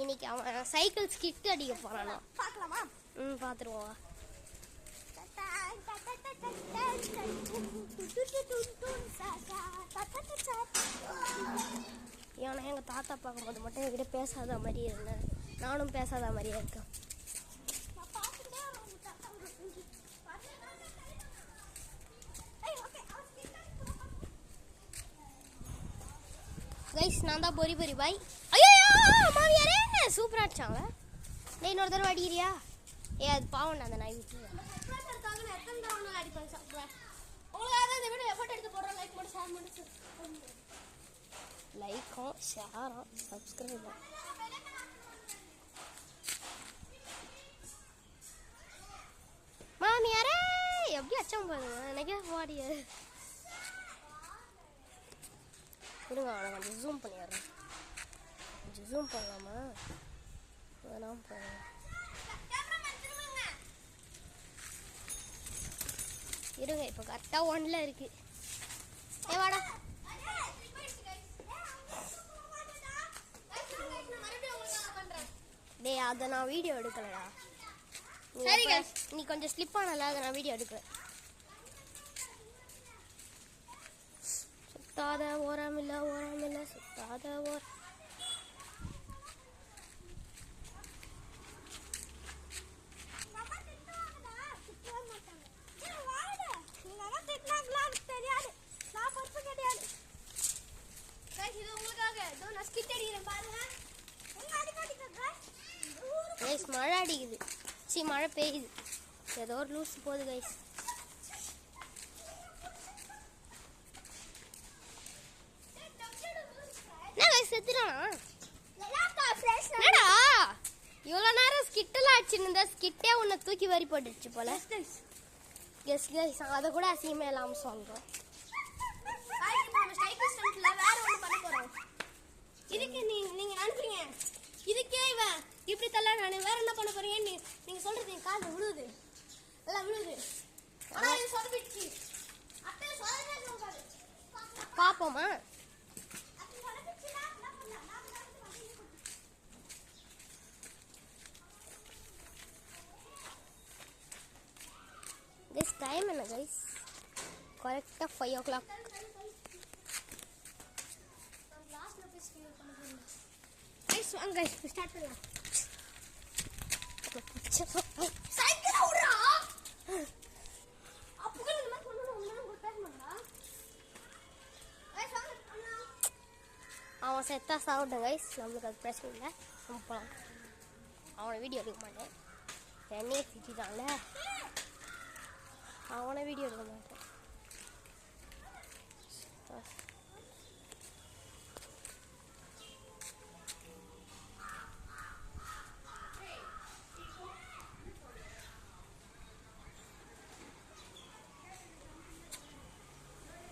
இன்னைக்கு அவன் cycle skid அடிக்க போறானா? பார்க்கலாமா? பார்த்துருவோம். ஏன்னா எங்கள் தாத்தா பார்க்கும்போது மட்டும் என்கிட்ட பேசாத மாதிரியே இருந்தேன், நானும் பேசாத மாதிரியே இருக்கேன். கைஸ் நான் தான் பொரி பொரி பாய். ஐயோ மாமியாரே சூப்பராக அடிச்சாங்க. டேய் இன்னொரு தடவை அடிக்கிறியா? அது பாவம் அந்த நாய் விட்டு லைக்கும் ஷேரும் சப்ஸ்கிரைபும். மாமியாரே எப்படி அச்சம் பாருங்க, எனக்கே பாடியாது. இருங்க அவனை கொஞ்சம் ஜூம் பண்ணிடுறேன். கொஞ்சம் ஜூம் பண்ணலாமா? வேணாம் போகலாம். இருங்க இப்போ கரெக்டாக 1ல் இருக்கு. வாடா. டேய் அதை நான் வீடியோ எடுக்கலடா. நீ கொஞ்சம் ஸ்லிப் ஆனல, அதை நான் வீடியோ எடுக்கல. சுத்தாத ஓரமில்ல ஓரமில்ல சுத்தாத ஓரம். மழை அடிக்குது, மழை பெய்யுது, ஏதோ ஒரு லூஸ் போகுது கைஸ். இவ்வளோ நேரம் ஸ்கிட்டெல்லாம் அடிச்சுருந்தா ஸ்கிட்டே உன்னை தூக்கி வரி போட்டுருச்சு போல. எஸ் கைஸ் அதை கூட அசிங்கமே இல்லாமல் சொல்கிறோம். இதுக்கு நீங்கள் அனுப்புறீங்க, இதுக்கே இவன் இப்படி தள்ள நான் வேற என்ன பண்ண போறீங்கன்னு நீங்கள் சொல்கிறது என் காலில் விழுவுது, எல்லாம் விழுவுது. ஆனால் இது சொதப்பிடுச்சு. பார்ப்போமா? This time என்ன guys? கரெக்டாக 5 o'clock. Guys வாங்க guys ஸ்டார்ட் பண்ணலாம். சைக்கிள் ஓடுறா. அப்போ இந்த மாதிரி பண்ணனும், உங்களுக்கு பேச மாட்டா. guys வாங்க பண்ணலாம். அவன் செத்தா சாவுட்ட guys, நமக்கு அது பிரச்சனை இல்லை. நம்ம போலாம். அவனை வீடியோ எடுக்க மாட்டேன், என்னையே திட்டிட்டான்ல, அவனை வீடியோ எடுக்க மாட்டேன்.